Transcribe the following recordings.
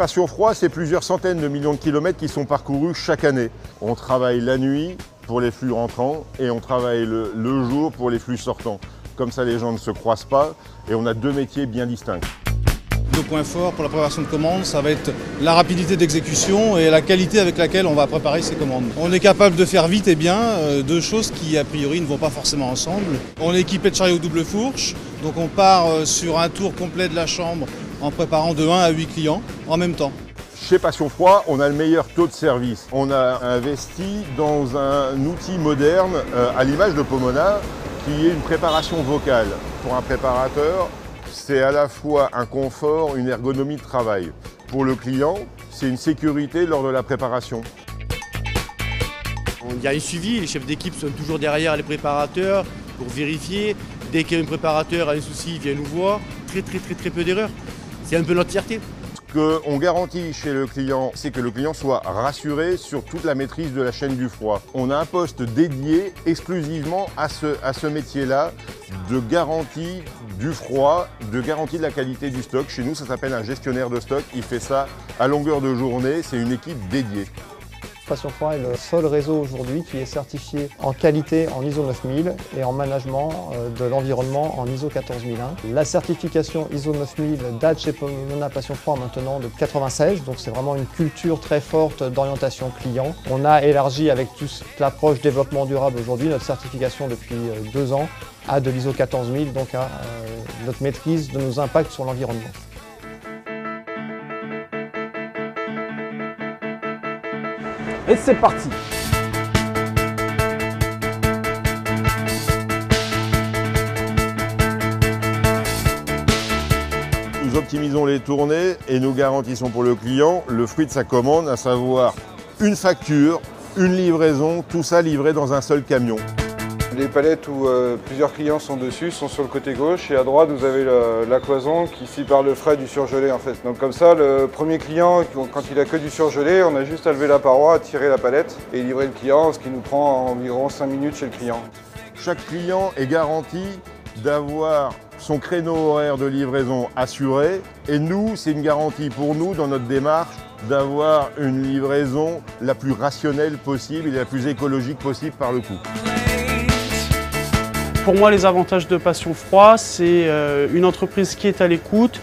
Passion Froid, c'est plusieurs centaines de millions de kilomètres qui sont parcourus chaque année. On travaille la nuit pour les flux rentrants et on travaille le jour pour les flux sortants. Comme ça, les gens ne se croisent pas et on a deux métiers bien distincts. Le point fort pour la préparation de commandes, ça va être la rapidité d'exécution et la qualité avec laquelle on va préparer ces commandes. On est capable de faire vite et bien deux choses qui a priori ne vont pas forcément ensemble. On est équipé de chariots double fourche, donc on part sur un tour complet de la chambre en préparant de 1 à 8 clients en même temps. Chez Passion Froid, on a le meilleur taux de service. On a investi dans un outil moderne à l'image de Pomona qui est une préparation vocale. Pour un préparateur, c'est à la fois un confort, une ergonomie de travail. Pour le client, c'est une sécurité lors de la préparation. Il y a un suivi, les chefs d'équipe sont toujours derrière les préparateurs pour vérifier. Dès qu'un préparateur a un souci, il vient nous voir. Très peu d'erreurs. C'est un peu notre fierté. Ce qu'on garantit chez le client, c'est que le client soit rassuré sur toute la maîtrise de la chaîne du froid. On a un poste dédié exclusivement à ce métier-là, de garantie du froid, de garantie de la qualité du stock. Chez nous, ça s'appelle un gestionnaire de stock. Il fait ça à longueur de journée. C'est une équipe dédiée. Passion Froid est le seul réseau aujourd'hui qui est certifié en qualité en ISO 9000 et en management de l'environnement en ISO 14001. La certification ISO 9000 date chez Pomona Passion Froid maintenant de 96, donc c'est vraiment une culture très forte d'orientation client. On a élargi avec toute l'approche développement durable aujourd'hui notre certification depuis 2 ans à de l'ISO 14000, donc à notre maîtrise de nos impacts sur l'environnement. Et c'est parti! Nous optimisons les tournées et nous garantissons pour le client le fruit de sa commande, à savoir une facture, une livraison, tout ça livré dans un seul camion. Les palettes où plusieurs clients sont dessus sont sur le côté gauche et à droite vous avez la cloison qui sépare le frais du surgelé en fait. Donc comme ça le premier client quand il a que du surgelé, on a juste à lever la paroi, à tirer la palette et livrer le client, ce qui nous prend environ 5 minutes chez le client. Chaque client est garanti d'avoir son créneau horaire de livraison assuré et nous, c'est une garantie pour nous dans notre démarche d'avoir une livraison la plus rationnelle possible et la plus écologique possible par le coup. Pour moi, les avantages de Passion Froid, c'est une entreprise qui est à l'écoute,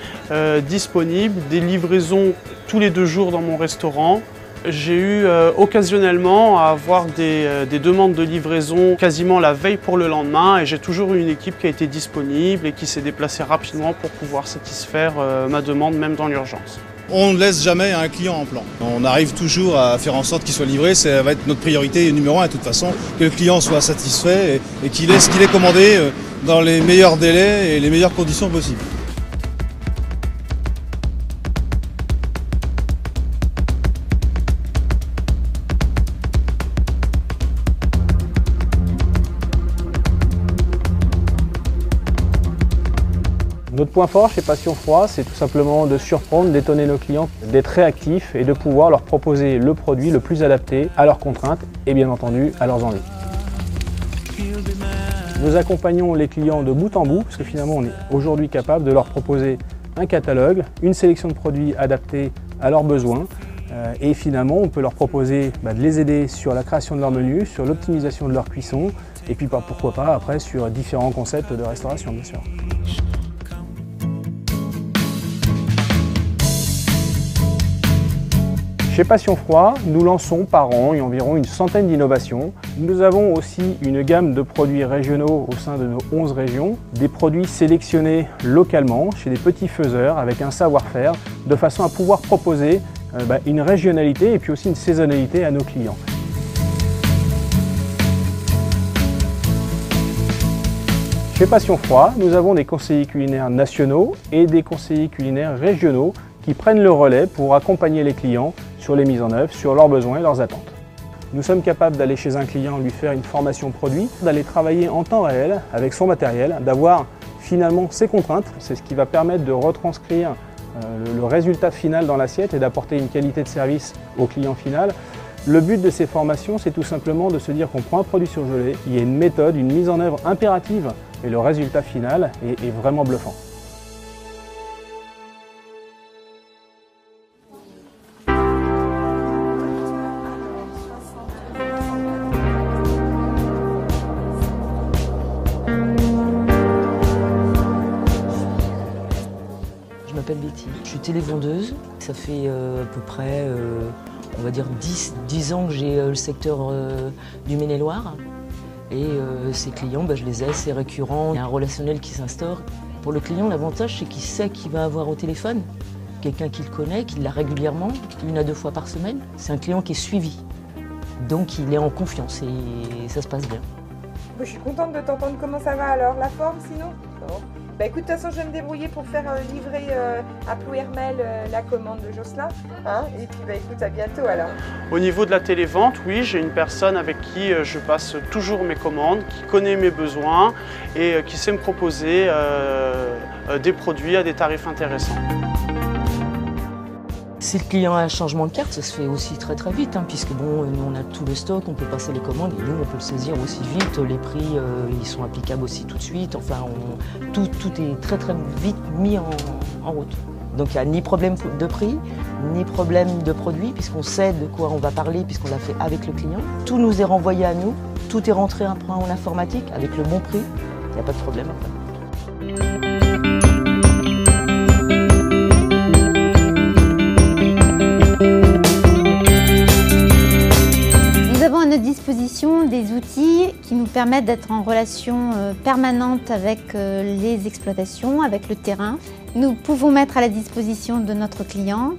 disponible, des livraisons tous les 2 jours dans mon restaurant. J'ai eu occasionnellement à avoir des demandes de livraison quasiment la veille pour le lendemain et j'ai toujours eu une équipe qui a été disponible et qui s'est déplacée rapidement pour pouvoir satisfaire ma demande même dans l'urgence. On ne laisse jamais un client en plan. On arrive toujours à faire en sorte qu'il soit livré, ça va être notre priorité numéro 1 de toute façon, que le client soit satisfait et qu'il ait ce qu'il est commandé dans les meilleurs délais et les meilleures conditions possibles. Notre point fort chez Passion Froid, c'est tout simplement de surprendre, d'étonner nos clients, d'être réactifs et de pouvoir leur proposer le produit le plus adapté à leurs contraintes et bien entendu à leurs envies. Nous accompagnons les clients de bout en bout parce que finalement on est aujourd'hui capable de leur proposer un catalogue, une sélection de produits adaptés à leurs besoins et finalement on peut leur proposer de les aider sur la création de leur menu, sur l'optimisation de leur cuisson et puis pourquoi pas après sur différents concepts de restauration bien sûr. Chez Passion Froid, nous lançons par an environ une centaine d'innovations. Nous avons aussi une gamme de produits régionaux au sein de nos 11 régions, des produits sélectionnés localement chez des petits faiseurs avec un savoir-faire, de façon à pouvoir proposer une régionalité et puis aussi une saisonnalité à nos clients. Chez Passion Froid, nous avons des conseillers culinaires nationaux et des conseillers culinaires régionaux qui prennent le relais pour accompagner les clients sur les mises en œuvre, sur leurs besoins et leurs attentes. Nous sommes capables d'aller chez un client, lui faire une formation produit, d'aller travailler en temps réel avec son matériel, d'avoir finalement ses contraintes. C'est ce qui va permettre de retranscrire le résultat final dans l'assiette et d'apporter une qualité de service au client final. Le but de ces formations, c'est tout simplement de se dire qu'on prend un produit surgelé, il y a une méthode, une mise en œuvre impérative et le résultat final est vraiment bluffant. métier. Je suis télévendeuse, ça fait à peu près, on va dire 10 ans que j'ai le secteur du Maine-et-Loire. Et ces clients, je les ai, c'est récurrent, il y a un relationnel qui s'instaure. Pour le client, l'avantage, c'est qu'il sait qu'il va avoir au téléphone quelqu'un qu'il connaît, qui l'a régulièrement, 1 à 2 fois par semaine. C'est un client qui est suivi, donc il est en confiance et ça se passe bien. Je suis contente de t'entendre. Comment ça va alors? La forme sinon? Bon. Écoute, de toute façon, je vais me débrouiller pour faire livrer à Plouhermel la commande de Jocelyn. Hein, et puis écoute, à bientôt alors. Au niveau de la télévente, oui, j'ai une personne avec qui je passe toujours mes commandes, qui connaît mes besoins et qui sait me proposer des produits à des tarifs intéressants. Si le client a un changement de carte, ça se fait aussi très vite, puisque nous on a tout le stock, on peut passer les commandes et nous on peut le saisir aussi vite. Les prix ils sont applicables aussi tout de suite. Enfin, tout est très vite mis en route. Donc il n'y a ni problème de prix, ni problème de produit, puisqu'on sait de quoi on va parler, puisqu'on l'a fait avec le client. Tout nous est renvoyé à nous, tout est rentré après en informatique avec le bon prix. Il n'y a pas de problème après. Disposition des outils qui nous permettent d'être en relation permanente avec les exploitations, avec le terrain. Nous pouvons mettre à la disposition de notre client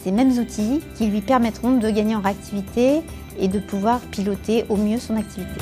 ces mêmes outils qui lui permettront de gagner en réactivité et de pouvoir piloter au mieux son activité.